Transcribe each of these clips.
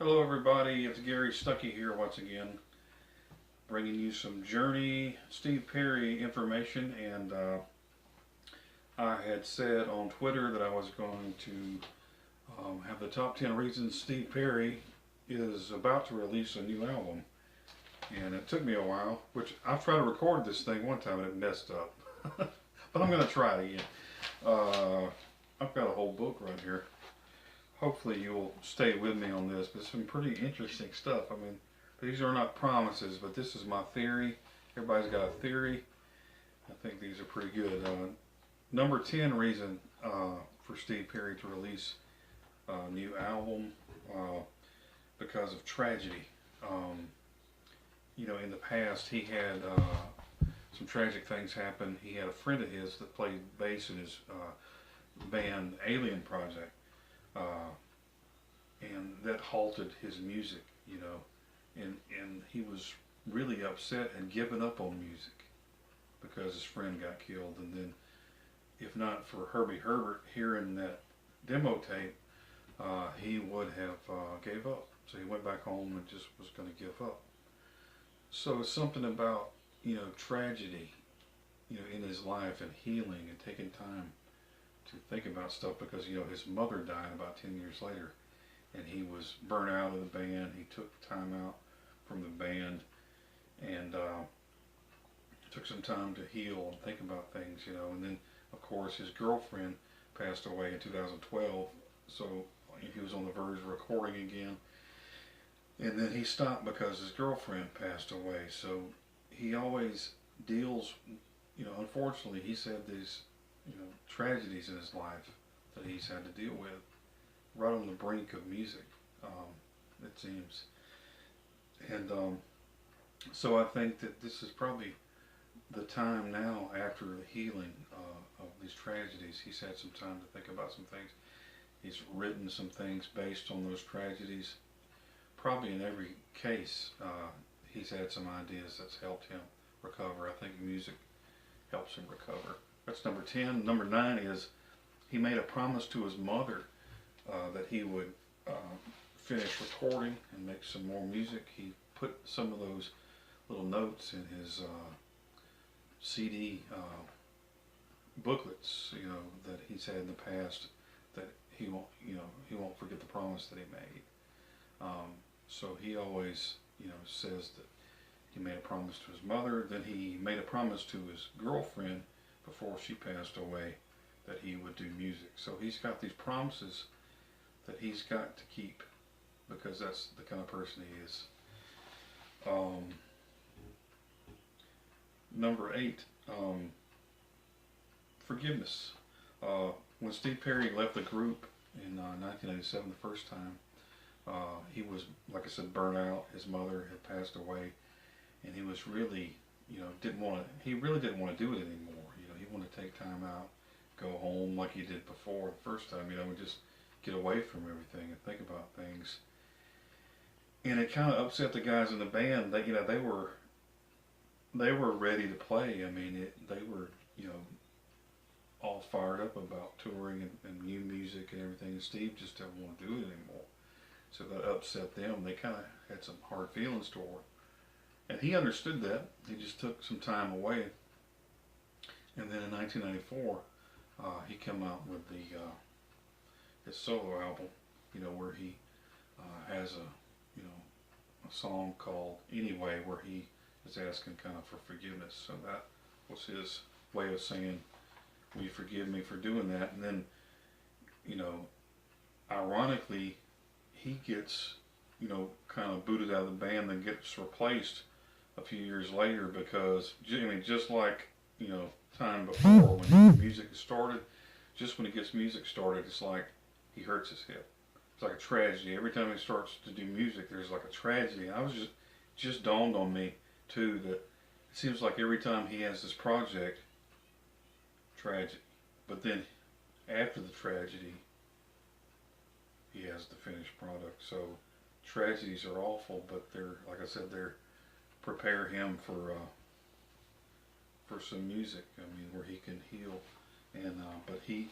Hello, everybody. It's Gary Stuckey here once again, bringing you some Journey Steve Perry information. And I had said on Twitter that I was going to have the top 10 reasons Steve Perry is about to release a new album. And it took me a while, which I've tried to record this thing one time and it messed up. But I'm going to try it again. Uh, I've got a whole book right here. Hopefully you'll stay with me on this, but some pretty interesting stuff. I mean, these are not promises, but this is my theory. Everybody's got a theory. I think these are pretty good. Number 10 reason for Steve Perry to release a new album because of tragedy. Um, in the past, he had some tragic things happen. He had a friend of his that played bass in his band Alien Project. Uh, and that halted his music, and he was really upset and given up on music because his friend got killed. And then, if not for Herbie Herbert hearing that demo tape, he would have gave up. So he went back home and just was going to give up. So it's something about tragedy, in his life and healing and taking time to think about stuff because his mother died about 10 years later, and he was burnt out of the band. He took time out from the band and took some time to heal and think about things, and then of course his girlfriend passed away in 2012, so he was on the verge of recording again, and then he stopped because his girlfriend passed away. So he always deals, unfortunately he's had these tragedies in his life that he's had to deal with right on the brink of music, it seems. And so I think that this is probably the time now, after the healing of these tragedies, he's had some time to think about some things. He's written some things based on those tragedies. Probably in every case, he's had some ideas that's helped him recover. I think music helps him recover. That's number 10. Number 9 is he made a promise to his mother that he would finish recording and make some more music. He put some of those little notes in his CD booklets, that he's had in the past, that he won't forget the promise that he made. So he always, says that he made a promise to his mother. Then he made a promise to his girlfriend before she passed away that he would do music. So he's got these promises that he's got to keep because that's the kind of person he is. Number 8, forgiveness. When Steve Perry left the group in 1987 the first time, he was, like I said, burnt out. His mother had passed away, and he was really, he really didn't want to do it anymore. He wanted to take time out, go home like he did before the first time, and just get away from everything and think about things. And it kind of upset the guys in the band. They were ready to play. I mean, they were, all fired up about touring and new music and everything. And Steve just didn't want to do it anymore. So that upset them. They kind of had some hard feelings toward him. And he understood that. He just took some time away. And then in 1994, he came out with his solo album, where he has a song called Anyway, where he is asking kind of for forgiveness. So that was his way of saying, will you forgive me for doing that? And then, ironically, he gets, kind of booted out of the band and gets replaced a few years later because, just like, time before when music started, just when he gets music started, it's like he hurts his hip. It's like a tragedy. Every time he starts to do music, there's like a tragedy. And I was just dawned on me too that it seems like every time he has this project, tragedy. But then after the tragedy, he has the finished product. So tragedies are awful, but they're, like I said, they're prepare him for some music. I mean, where he can heal. And but he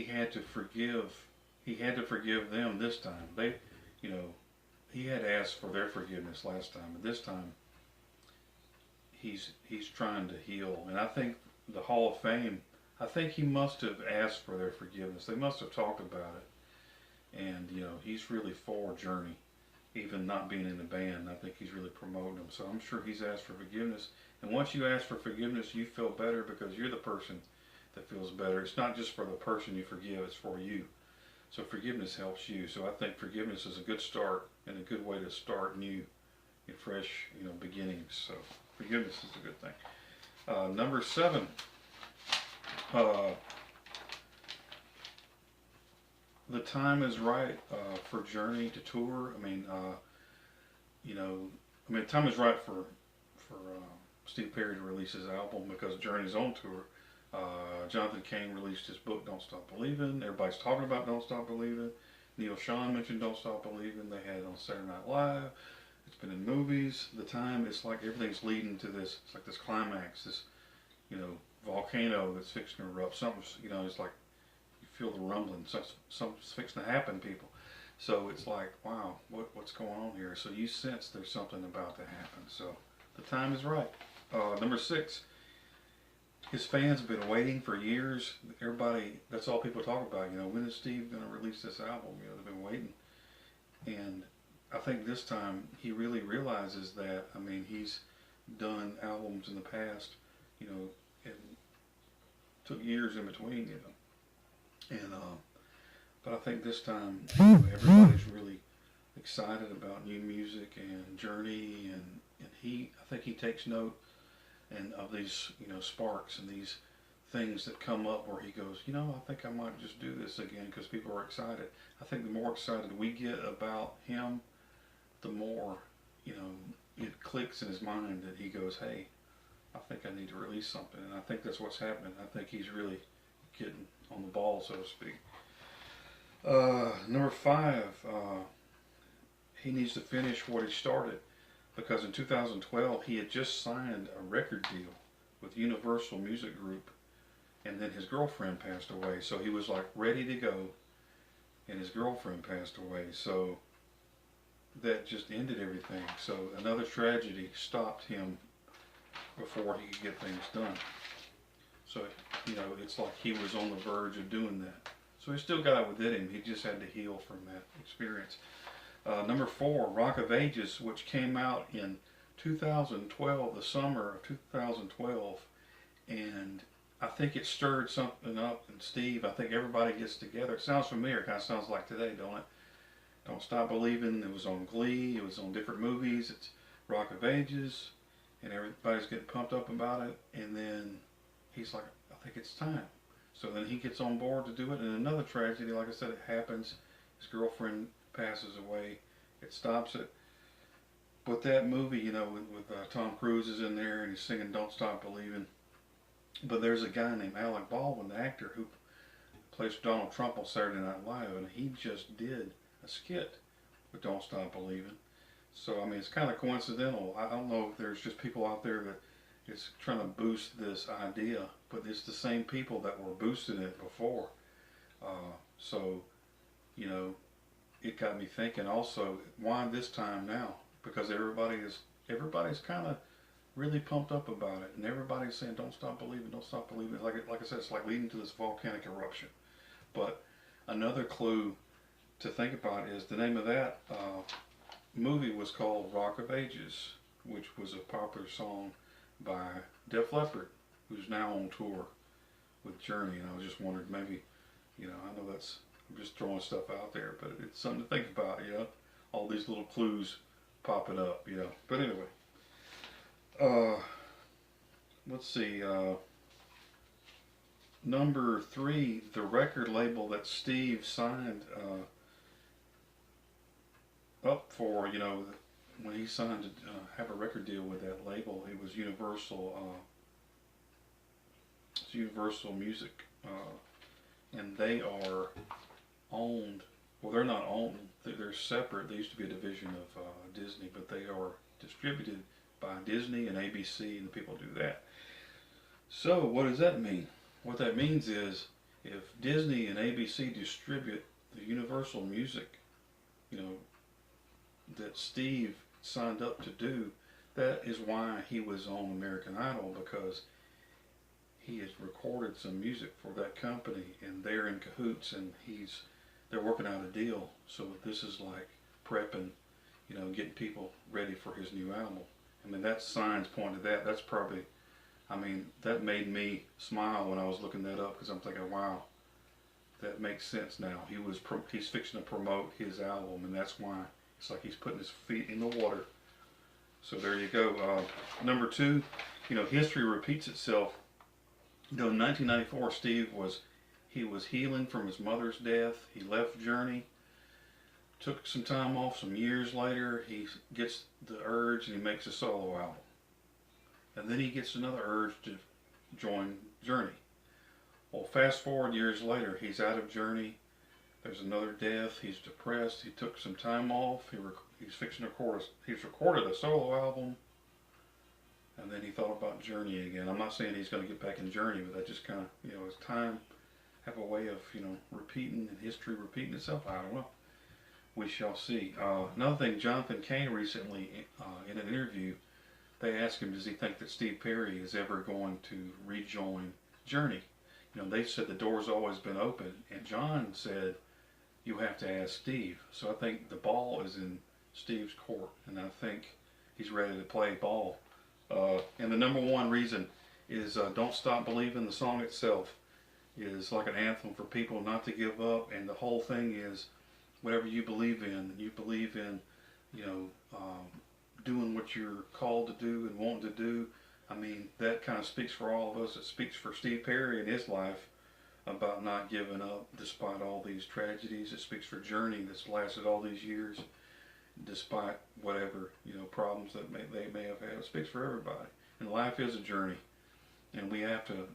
had to forgive. He had to forgive them this time. They, asked for their forgiveness last time, but this time he's trying to heal. And I think the Hall of Fame, I think he must have asked for their forgiveness. They must have talked about it. And, you know, he's really for Journey, even not being in the band. I think he's really promoting them. So I'm sure he's asked for forgiveness. And once you ask for forgiveness, you feel better because you're the person that feels better. It's not just for the person you forgive, it's for you. So forgiveness helps you. So I think forgiveness is a good start and a good way to start new and fresh, you know, beginnings. So forgiveness is a good thing. Number 7. The time is right for Journey to tour. I mean, you know, the time is right for Steve Perry to release his album because Journey's on tour. Jonathan Cain released his book, Don't Stop Believing. Everybody's talking about Don't Stop Believing. Neil Sean mentioned Don't Stop Believing. They had it on Saturday Night Live. It's been in movies. The time, it's like everything's leading to this. It's like this climax, this, you know, volcano that's fixing to erupt. Something's, you know, it's like you feel the rumbling. Something's fixing to happen, people. So it's like, wow, what's going on here? So you sense there's something about to happen. So the time is right. Number 6. His fans have been waiting for years. Everybody, that's all people talk about. You know, when is Steve going to release this album? You know, they've been waiting. And I think this time he really realizes that. I mean, he's done albums in the past, you know, and took years in between, you know. And but I think this time, you know, everybody's really excited about new music and Journey, and I think he takes note and of these, you know, sparks and these things that come up where he goes, you know, I think I might just do this again because people are excited. I think the more excited we get about him, the more, you know, it clicks in his mind that he goes, hey, I think I need to release something. And I think that's what's happening. I think he's really getting on the ball, so to speak. Number 5, he needs to finish what he started, because in 2012 he had just signed a record deal with Universal Music Group, and then his girlfriend passed away. So he was like ready to go, and his girlfriend passed away. So that just ended everything. So another tragedy stopped him before he could get things done. So, you know, it's like he was on the verge of doing that. So he still got it within him. He just had to heal from that experience. Number 4, Rock of Ages, which came out in 2012, the summer of 2012. And I think it stirred something up in Steve. I think everybody gets together. It sounds familiar. It kind of sounds like today, don't it? Don't Stop Believing. It was on Glee. It was on different movies. It's Rock of Ages. And everybody's getting pumped up about it. And then he's like, I think it's time. So then he gets on board to do it. And another tragedy, like I said, it happens. His girlfriend passes away. It stops it. But that movie, you know, with Tom Cruise is in there and he's singing Don't Stop Believing. But there's a guy named Alec Baldwin, the actor, who plays Donald Trump on Saturday Night Live, and he just did a skit with Don't Stop Believing. So, I mean, it's kind of coincidental. I don't know if there's just people out there that is trying to boost this idea, but it's the same people that were boosting it before. So, you know, it got me thinking also, why this time now? Because everybody's kind of really pumped up about it, and everybody's saying, don't stop believing, don't stop believing. Like I said, it's like leading to this volcanic eruption. But another clue to think about is the name of that movie was called Rock of Ages, which was a popular song by Def Leppard, who's now on tour with Journey. And I was just wondering, maybe, you know, I know that's, I'm just throwing stuff out there, but it's something to think about, you know, all these little clues popping up, you know. But anyway, let's see, number 3, the record label that Steve signed up for, you know, when he signed to have a record deal with that label, it was Universal, it's Universal Music, and they are owned, well, they're not owned, they're separate. They used to be a division of Disney, but they are distributed by Disney and ABC, and the people do that. So what does that mean? What that means is, if Disney and ABC distribute the Universal Music, you know, that Steve signed up to do. That is why he was on American Idol, because he has recorded some music for that company, and they're in cahoots, and they're working out a deal. So this is like prepping, getting people ready for his new album. I mean, that's signs point to that. That's probably, I mean, that made me smile when I was looking that up, because I'm thinking, wow, that makes sense now. He's fixing to promote his album, and that's why it's like he's putting his feet in the water. So there you go. Number two, history repeats itself. In 1994, Steve was healing from his mother's death. He left Journey, took some time off. Some years later, he gets the urge and he makes a solo album. And then he gets another urge to join Journey. Well, fast forward years later, he's out of Journey. There's another death. He's depressed. He took some time off. He's fixing to he's recorded a solo album. And then he thought about Journey again. I'm not saying he's going to get back in Journey, but that just kind of, as time have a way of, repeating, and history repeating itself. I don't know. We shall see. Another thing, Jonathan Cain recently, in an interview, they asked him, does he think that Steve Perry is ever going to rejoin Journey? They said the door's always been open, and John said, you have to ask Steve. So I think the ball is in Steve's court, and I think he's ready to play ball. And the number one reason is Don't Stop Believing. The song itself is like an anthem for people not to give up, and the whole thing is whatever you believe in, doing what you're called to do and wanting to do. I mean, that kind of speaks for all of us. It speaks for Steve Perry in his life about not giving up despite all these tragedies. It speaks for Journey that's lasted all these years despite whatever, problems that they may have had. It speaks for everybody. And life is a journey. And we have to,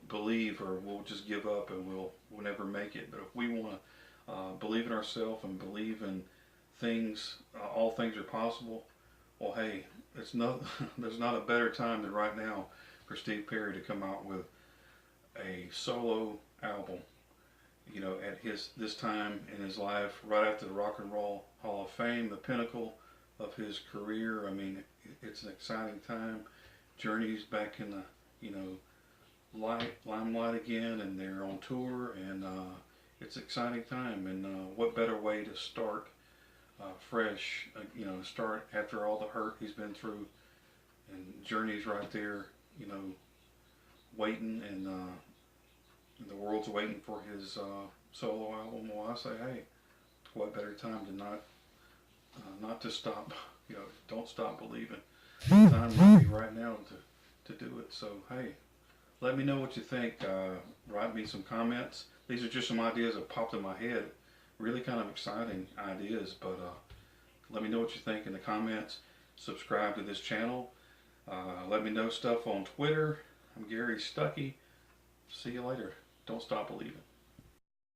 believe, or we'll just give up and we'll never make it. But if we want to believe in ourselves and believe in things, all things are possible, well, hey, there's not a better time than right now for Steve Perry to come out with a solo album, at this time in his life, right after the Rock and Roll Hall of Fame, the pinnacle of his career. I mean, it's an exciting time. Journey's back in the limelight again, and they're on tour, and it's an exciting time. And what better way to start fresh, start after all the hurt he's been through, and Journey's right there, waiting, and the world's waiting for his solo album. Well, I say, hey, what better time to not to stop, don't stop believing. The time might be right now to do it. So, hey, let me know what you think. Write me some comments. These are just some ideas that popped in my head. Really kind of exciting ideas, but let me know what you think in the comments. Subscribe to this channel. Let me know stuff on Twitter. I'm Gary Stuckey. See you later. Don't stop believing.